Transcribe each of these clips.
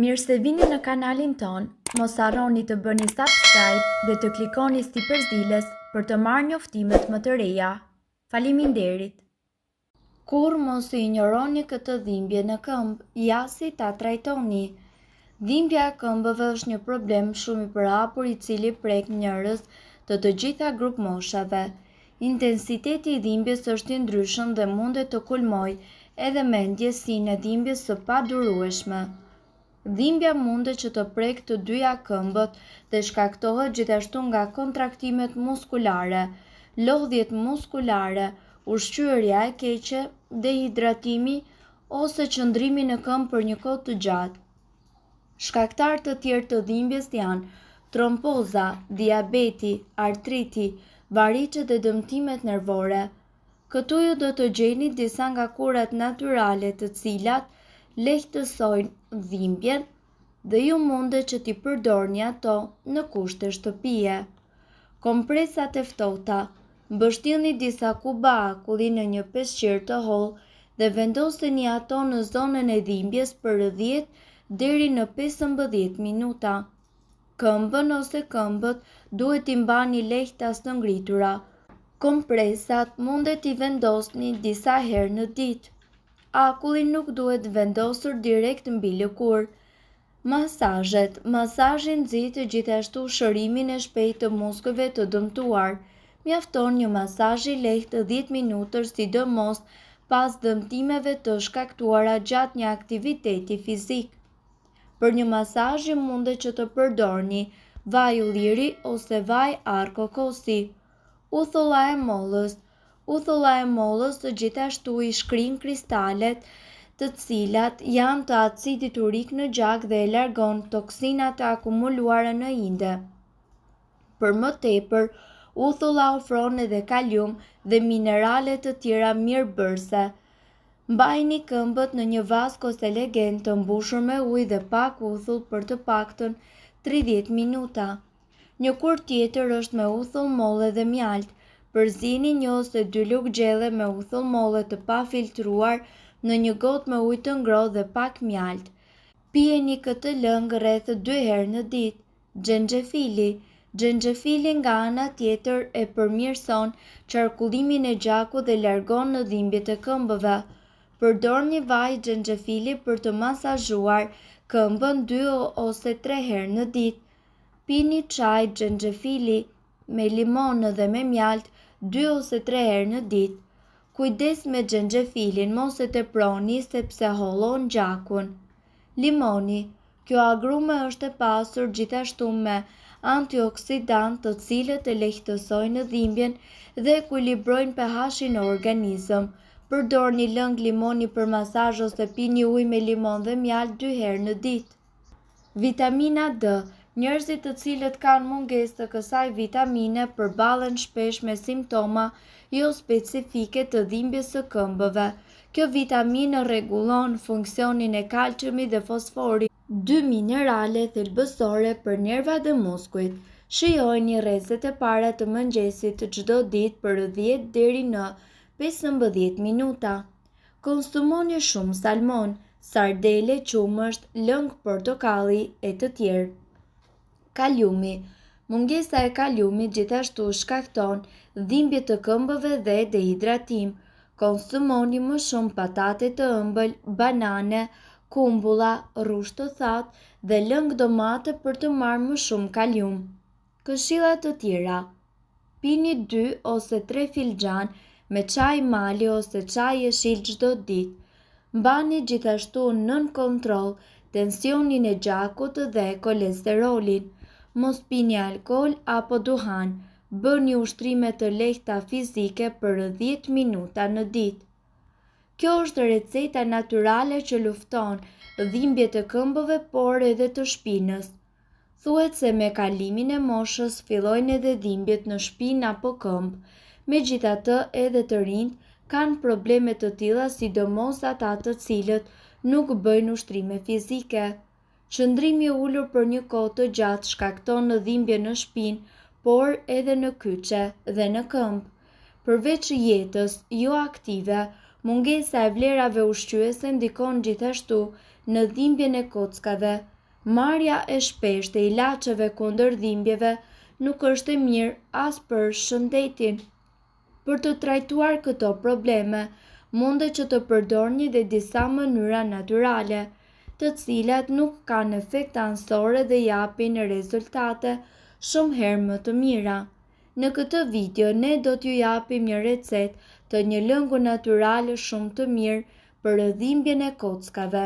Mirë se vini në kanalin ton, mos harroni të bëni subscribe dhe të klikoni si përzdiles për të marrë njoftimet më të reja. Faleminderit! Kur mos i injoroni këtë dhimbje në këmbë, jasi ta trajtoni. Dhimbja e këmbëve është një problem shumë i përhapur i cili prek njerëz të gjitha grup moshave. Intensiteti i dhimbjes është i ndryshëm dhe mundet të kulmojë edhe me ndjesinë e dhimbjes së padurueshme. Dhimbja mundet që të prek të dyja këmbët dhe shkaktohet gjithashtu nga kontraktimet muskulare, lodhjet muskulare, ushqyerja e keqe, dehidratimi ose qëndrimi në këmbë për një kohë të gjatë. Shkaktarë të tjerë të dhimbjes janë tromboza, diabeti, artriti, variqe dhe dëmtimet nervore. Këtu ju do të gjeni disa nga kurat natyrale të cilat lehtësojnë dhimbjen dhe ju mundet që t'i përdorni ato në kushte shtëpie. Kompresat e ftohta. Mbështjellni disa kuba akulli në një peshqir të hollë dhe vendoseni ato në zonën e dhimbjes për 10 deri në 15 minuta. Këmbën ose këmbët duhet t'i mbani lehtas të ngritura. Kompresat mundet t'i vendosni disa herë në ditë. Akullin nuk duhet vendosur direkt mbi lëkurë. Masazhet. Masazhi nxit gjithashtu shërimin e shpejtë të muskujve të dëmtuar. Mjafton një masazh i lehtë 10 minutësh, sidomos pas dëmtimeve të shkaktuara gjatë një aktiviteti fizik. Për një masazh mundet që të përdorni vaj ulliri ose vaj arkokosi. Uthulla e mollës. Uthulla e mollës gjithashtu i shkrin kristalet të cilat janë të acidit urik në gjak dhe e largon toksinat e akumuluara në inde. Për më tepër, uthulla ofron edhe kalium dhe minerale të tjera mirëbërëse. Mbajini këmbët në një vask ose legend të mbushur me ujë dhe pak uthull për të paktën 30 minuta. Një kur tjetër është me uthull molle dhe mjalt. Përzini 1 ose 2 lugë gjelle me uthull molle të pafiltruar në një gotë me ujë të ngrohtë dhe pak mjalt. Pijeni këtë lëng rreth 2 herë në ditë. Xhenxhefili. Xhenxhefili nga ana tjetër e përmirëson qarkullimin e gjakut dhe largon në dhimbjet e këmbëve. Përdorni vaj xhenxhefili për të masazhuar këmbën 2 ose 3 herë në ditë. Pini çaj xhenxhefili me limon dhe me mjalt 2 ose 3 herë në ditë. Kujdes me xhenxhefilin, mos e teproni sepse hollon gjakun. Limoni. Kjo agrume është e pasur gjithashtu me antioksidant të cilët e lehtësojnë dhimbjen dhe ekuilibrojnë pH-in në organizëm. Përdorni lëng limoni për masazh ose pini ujë me limon dhe mjalt 2 herë në ditë. Vitamina D. Njerëzit të cilët kanë mungesë të kësaj vitamine përballen shpesh me simptoma jo specifike të dhimbjes së këmbëve. Kjo vitaminë rregullon funksionin e kalciumit dhe fosforit, 2 minerale thelbësore për nervat dhe muskujt. Shijojeni rrezet e para të mëngjesit çdo ditë për 10 deri në 15 minuta. Konsumoni shumë salmon, sardele, qumësht, lëng portokalli e të tjerë. Kaliumi. Mungesa e kaliumit gjithashtu shkakton dhimbje të këmbëve dhe dehidratim. Konsumoni më shumë patate të ëmbël, banane, kumbulla, rrushë të thatë dhe lëng domate për të marrë më shumë kalium. Këshilla të tjera. Pini 2 ose 3 filxhan me çaj mali ose çaj jeshil çdo ditë. Mbani gjithashtu nën kontroll tensionin e gjakut dhe kolesterolin. Mos pini alkool apo duhan. Bëni ushtrime të lehta fizike për 10 minuta në ditë. Kjo është receta natyrale që lufton dhimbjet e këmbëve por edhe të shpinës. Thuhet se me kalimin e moshës fillojnë edhe dhimbjet në shpinë apo këmbë. Megjithatë, edhe të rinjt kanë probleme të tilla, sidomos ata të cilët nuk bëjnë ushtrime fizike. Qëndrimi i ulur për një kohë të gjatë shkakton dhimbje në shpinë, por edhe në kyçe dhe në këmbë. Përveç jetës jo aktive, Mungesa e vlerave ushqyese ndikon gjithashtu në dhimbjen e kockave. Marrja e shpeshtë e ilaçeve kundër dhimbjeve nuk është e mirë as për shëndetin. Për të trajtuar këto probleme, mundet që të përdorni dhe disa mënyra natyrale, të cilat nuk kanë efekt anësore dhe japin rezultate shumë herë më të mira. Në këtë video ne do t'ju japim një recetë të një lëngu natyral shumë të mirë për dhimbjen e kockave.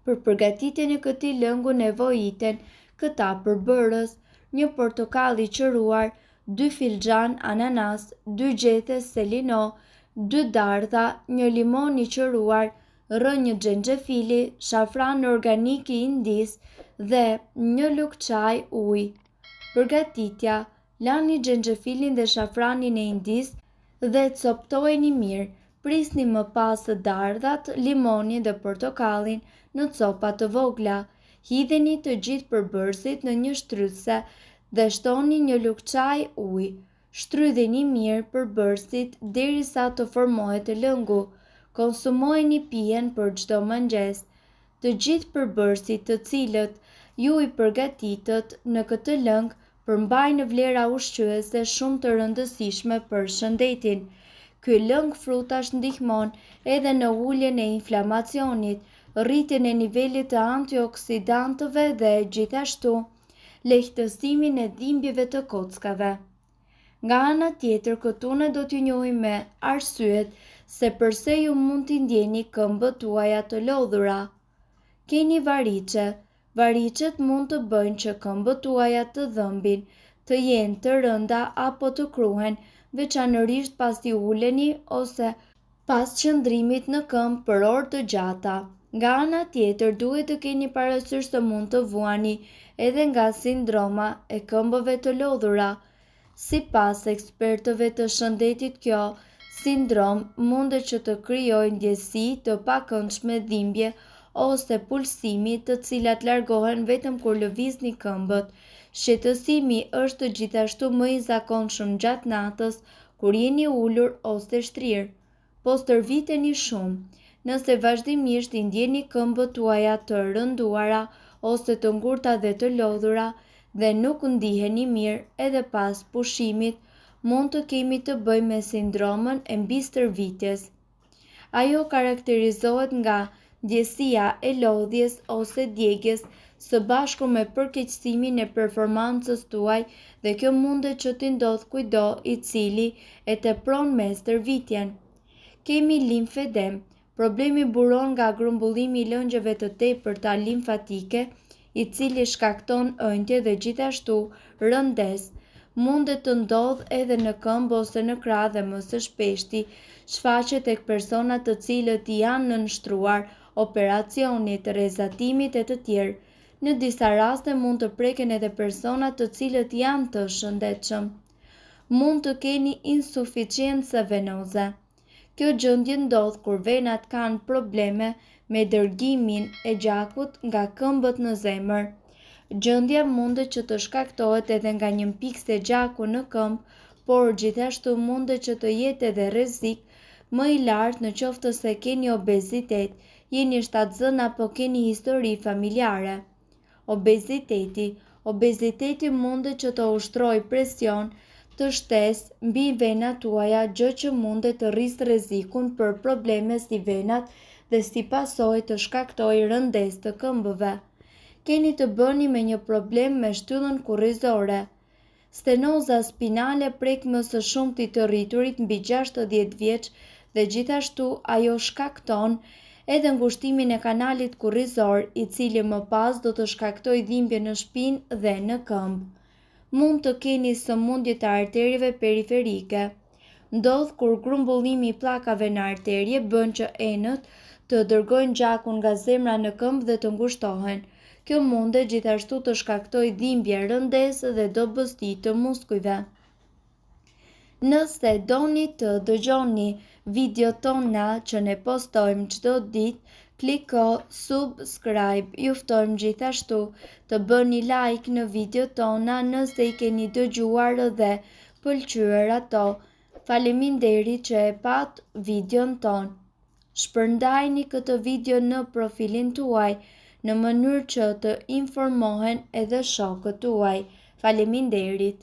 Për përgatitjen e këtij lëngu nevojiten këta përbërës: një portokall i qëruar, 2 filxhan ananas, 2 gjethe selino, 2 dardha, një limon i qëruar, rrënjë xhenxhefili, shafran organik i Indis dhe një lugë çaj ujë. Përgatitja: lani xhenxhefilin dhe shafranin e Indis dhe coptojeni mirë. Prisni më pas dardhat, limonin dhe portokallin në copa të vogla. Hidheni të gjithë përbërësit në një shtryse dhe shtoni një lugë çaj ujë. Shtrydheni mirë përbërësit derisa të formohet lëngu. Konsumojeni pijen për çdo mëngjes. Të gjithë përbërësit të cilët ju i përgatitët në këtë lëng përmbajnë vlera ushqyese shumë të rëndësishme për shëndetin. Ky lëng frutash ndihmon edhe në uljen e inflamacionit, rritjen e nivelit të antioksidantëve dhe gjithashtu lehtësimin e dhimbjeve të kockave. Nga ana tjetër, këtu ne do t'ju njohim me arsyet se pse ju mund t'i ndjeni këmbët tuaja të lodhura. Keni variqe. Variqet mund të bëjnë që këmbët tuaja të dhëmbin, të jenë të rënda apo të kruhen, veçanërisht pasi uleni ose pas qëndrimit në këmbë për orë të gjata. Nga ana tjetër, duhet të keni parasysh se mund të vuani edhe nga sindroma e këmbëve të lodhura. Sipas ekspertëve të shëndetit, kjo sindrom mundet që të krijojë ndjesi të pakëndshme dhimbje ose pulsimi, të cilat largohen vetëm kur lëvizni këmbët. Shqetësimi është gjithashtu më i zakonshëm gjatë natës kur jeni ulur ose shtrirë. Po stërviteni shumë. Nëse vazhdimisht i ndjeni këmbët tuaja të rënduara ose të ngurta dhe të lodhura dhe nuk ndiheni mirë edhe pas pushimit, mund të kemi të bëjmë me sindromën e mbistërvitjes. Ajo karakterizohet nga ndjesia e lodhjes ose djegjes së bashku me përkeqësimin e performancës tuaj dhe kjo mundet që t'i ndodh kujdo i cili e tepron me stërvitjen. Kemi limfedem. Problemi buron nga grumbullimi i lëngjeve të tepërta limfatike, i cili shkakton ëndje dhe gjithashtu rëndesë. Mundet të ndodh edhe në këmbë ose në krah dhe më së shpeshti shfaqet tek persona të cilët janë nënshtruar operacionit, rrezatimit e të tjerë. Në disa raste mund të preken edhe persona të cilët janë të shëndetshëm. Mund të keni insuficiencë venoze. Kjo gjendje ndodh kur venat kanë probleme me dërgimin e gjakut nga këmbët në zemër. Gjendja mundet që të shkaktohet edhe nga një mpikse gjaku në këmbë, por gjithashtu mundet që të jetë edhe rrezik më i lartë në qoftë se keni obezitet, jeni shtatzën apo keni histori familjare. Obeziteti mundet që të ushtrojë presion të shtesë mbi venat tuaja, gjë që mundet të rrisë rrezikun për probleme si venat dhe si pasojë të shkaktojë rëndesë të këmbëve. Keni të bëni me një problem me shtyllën kurrizore. Stenoza spinale prek më së shumti të rriturit mbi 60 vjeç dhe gjithashtu ajo shkakton edhe ngushtimin e kanalit kurrizor, i cili më pas do të shkaktojë dhimbje në shpinë dhe në këmbë. Mund të keni sëmundje të arterieve periferike. Ndodh kur grumbullimi i pllakave në arterie bën që enët të dërgojnë gjakun nga zemra në këmbë dhe të ngushtohen. Kjo mundet gjithashtu të shkaktojë dhimbje, rëndesë dhe dobësti të muskujve. Nëse doni të dëgjoni videot tona që ne postojmë çdo ditë, kliko subscribe. Ju ftojmë gjithashtu të bëni like në videot tona nëse i keni dëgjuar dhe pëlqyer ato. Faleminderit që e pat videon ton. Shpërndajni këtë video në profilin tuaj në mënyrë që të informohen edhe shokët tuaj. Faleminderit.